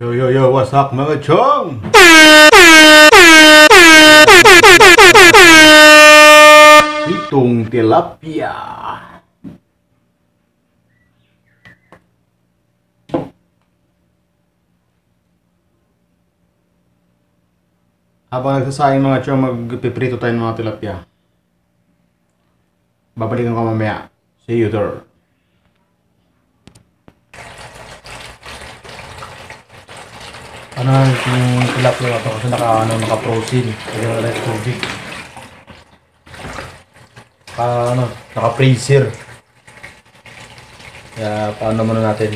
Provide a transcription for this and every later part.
Yo yo yo, what's up mga chong? Itong tilapia. Habang nagsasayang mga chong, magpiprito tayo ng mga tilapia. Babalikan ko mamaya. See you there. Ano yung tilapia ito? Kasi naka-frozen. Kaya wala yung tubig. Naka-freezer. Kaya paano muna natin?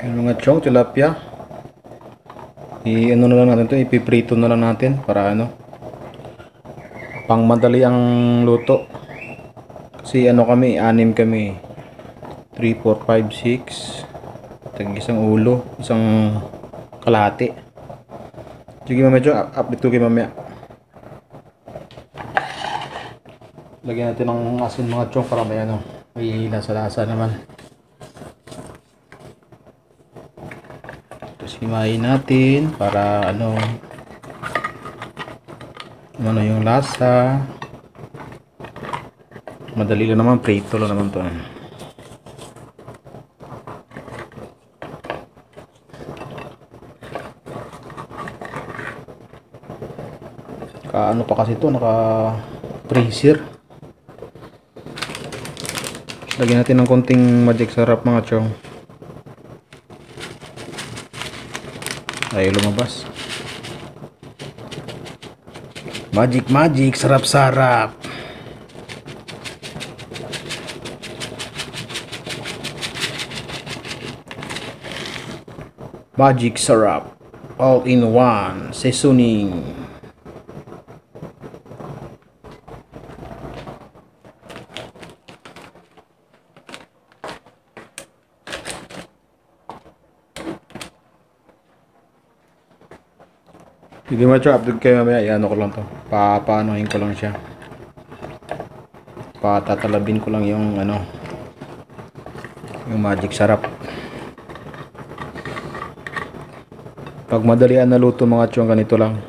Yung mga chong, tilapia. Ano na lang natin ito, ipiprito na lang natin para pang madali ang luto. Kasi kami, 6 kami. 3, 4, 5, 6. Tag isang ulo, isang kalahati. Sige mamaya chong, update ko kayo mamaya. Lagyan natin ng asin mga chong para may lasa-lasa naman. Himayin natin para ano yung lasa. Madali lang naman, prito lang naman to. Ano pa kasi to, naka freezer. Lagyan natin ng konting magic sarap mga chong. Ay, lumabas. Magic, sarap-sarap. Magic sarap. All in one. Seasoning. Hindi mo update kayo mamaya, ko lang to. Paanohin ko lang siya. Patatalabin ko lang yung yung magic sarap. Pag madalian na luto mga chong, ganito lang.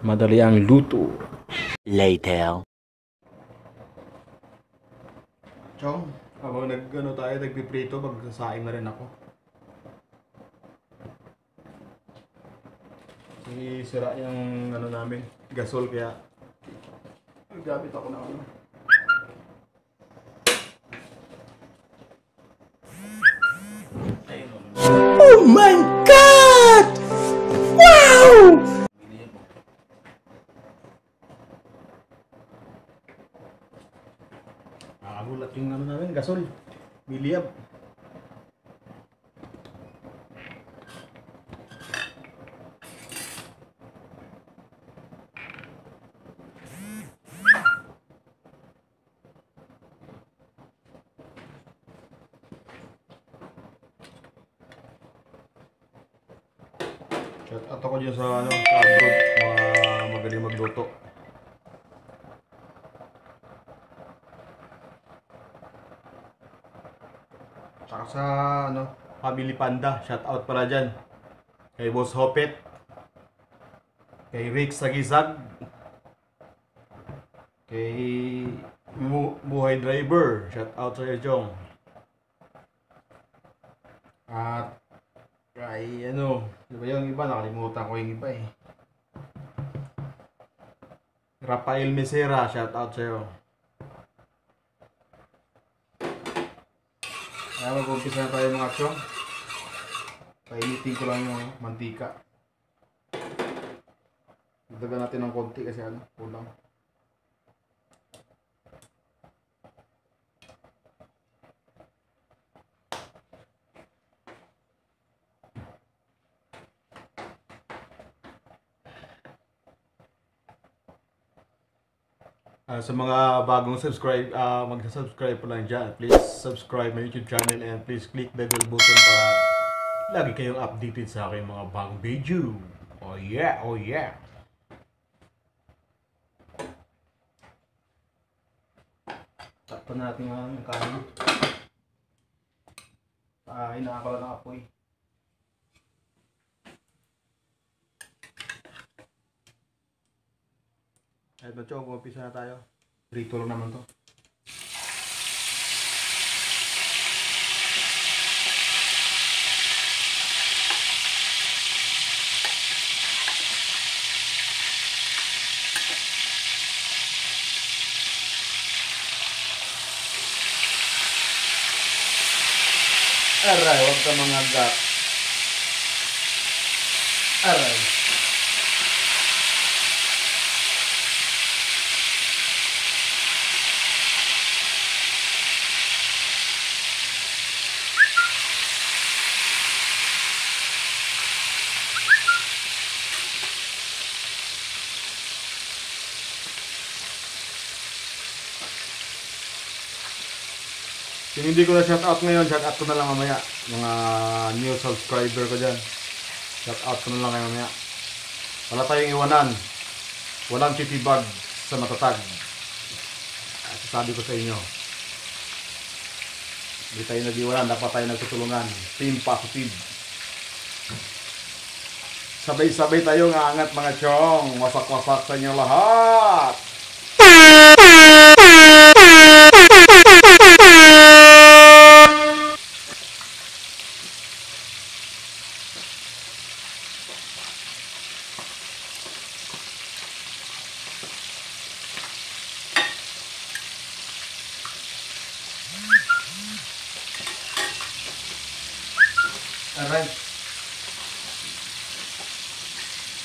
Madali ang luto. Later. Chong, habang nagpiprito, magsasaing na rin ako. Sira yung namin, gasol, kaya gamit ako ng Oh my God! Wow! Nakagulat yung namin, gasol, miliyab. Shout out ako dyan sa abroad, mga magaling magluto. Tsaka sa Family Panda, shout out pala dyan. Kay Boss Hopet, kay Rick Sagisag, kay Buhay Driver, shout out sa iyo Chong. At kay di ba yung iba, nakalimutan ko yung iba eh. Rafael Mesera, shout out sa iyo. Kaya mag-umpisa na tayo mga chong. Painitin ko lang yung mantika. Dagdagan natin ng konti kasi kulang. Sa mga bagong magsa-subscribe pa lang dyan, please subscribe my YouTube channel and please click the bell button para lagi kayong updated sa aking mga bagong video. Oh yeah, oh yeah. Takpan natin ang kanin. Hinakakala ng apoy. Kahit ba Chong, umpisa na tayo. Prito lang naman to. Aray, huwag ka mga gat. Aray. Kung hindi ko na shoutout ngayon, shoutout ko na lang mamaya. Mga new subscriber ko dyan. Shoutout ko na lang kayo mamaya. Wala tayong iwanan. Walang titibag sa matatag. Sasabi ko sa inyo. Hindi tayo nag-iwanan, dapat tayo nagtutulungan. Team positive. Sabay-sabay tayo nga angat mga chong. Wasak-wasak sa inyo lahat. Aray.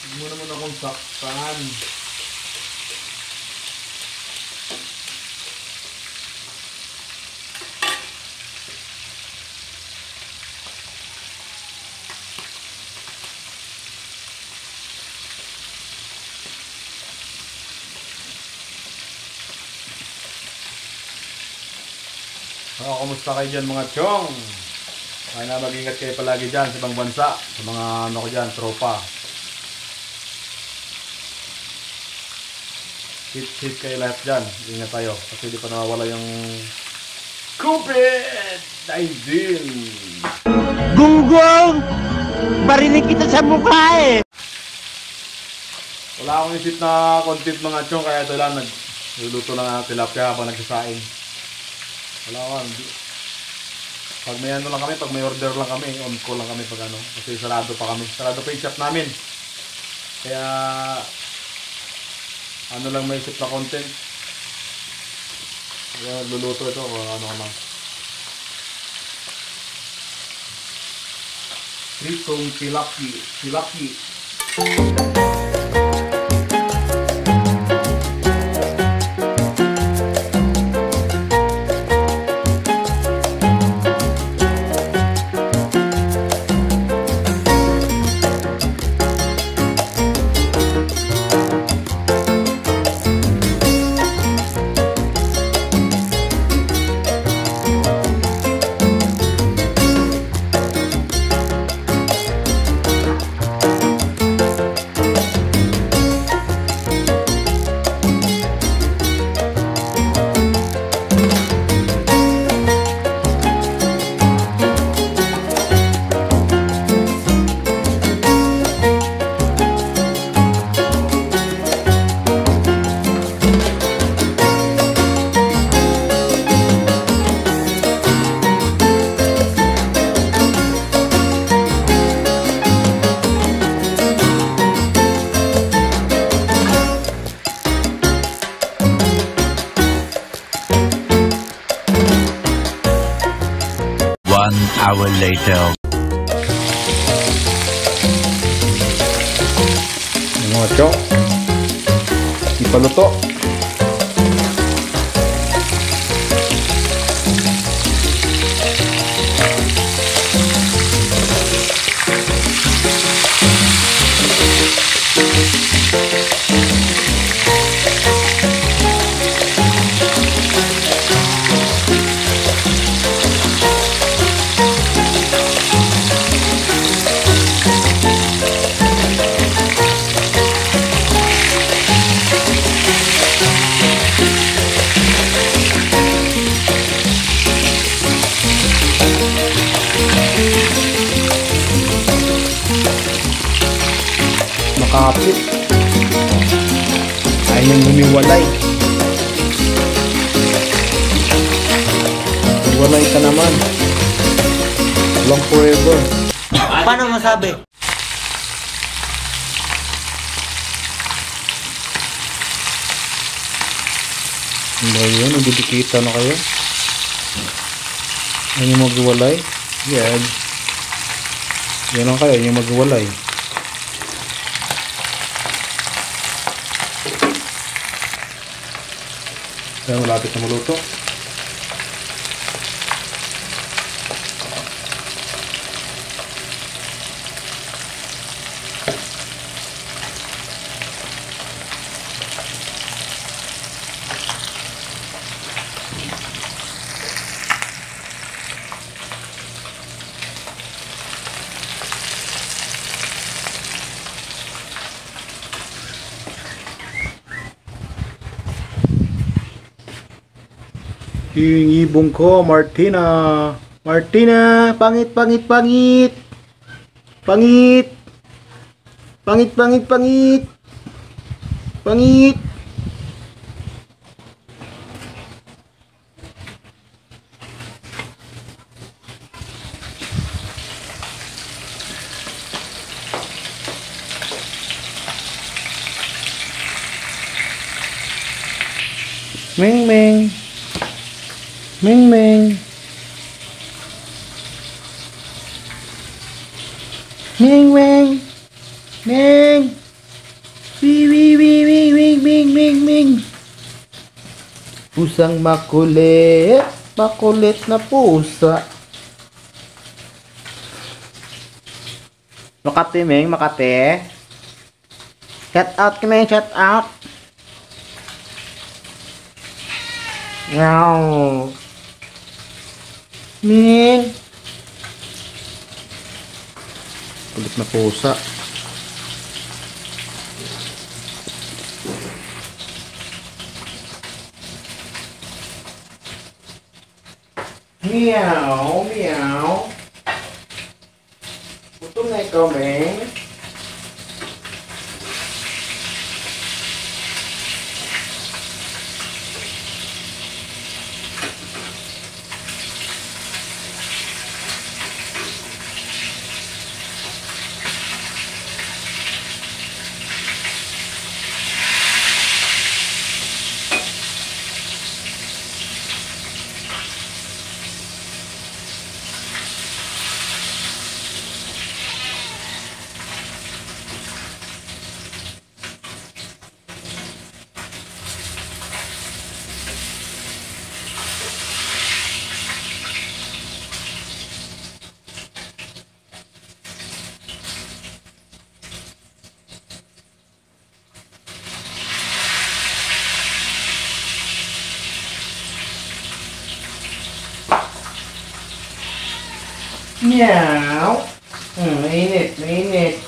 Huwag mo naman akong saktan. Kumusta kayo dyan mga chong? Kaya na mag-ingat kayo palagi dyan sa ibang bansa, sa mga ano ko dyan, tropa. Hit kayo lahat dyan, ingat tayo kasi di pa nawawala yung COVID-19. Gunggong! Barinig kita sa mukha eh! Wala akong isip na content mga chong, kaya ito lang nagluluto lang ang tilapia habang nagsasaing. Wala akong pag may ano lang kami, pag may order lang kami, on call lang kami pag ano. Kasi sarado pa kami. Sarado pa yung shop namin. Kaya ano lang may isip na content. Kaya luluto ito o ano ka lang. Pritong tilapia. hour later. Mga chok, ipaluto. maghiwalay. Maghiwalay ka naman. Long forever. Paano masabi? Ano ba yun? Nagdidikita na kayo? Ano yung maghiwalay? Yan. Yan lang kayo. Yung maghiwalay. Kaya malapit na maluto. Yung ibong ko, Martina. Martina, pangit, pangit, pangit. Pangit. Pangit, pangit, pangit. Pangit. Meng, meng. Meng Meng. Meng Meng. Meng. Wee wee wee wee wee Meng Meng Meng. Pusang makulit. Makulit na pusa. Makati Meng, Makati. Shout out ka Meng, shout out. Meow. Ming. Kulit na pusa. Meow, meow. Gutom na ikaw, Ming. Meow. Mainit, mainit.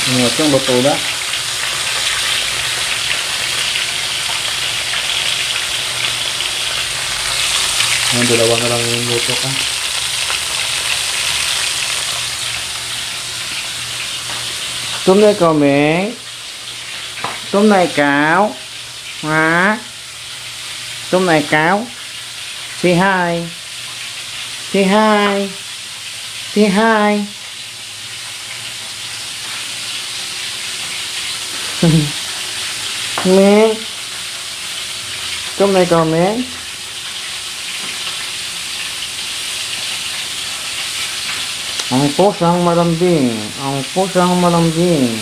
Ano itong luto na? Ang dalawa na lang yung luto ka. Tôm na ikaw, Meng. Tôm na ikaw. Ha? Tôm na ikaw. Say hi. Say hi. Say hi. Meng. Tôm na ikaw, Meng. Ang pusang malambing. Ang pusang malambing.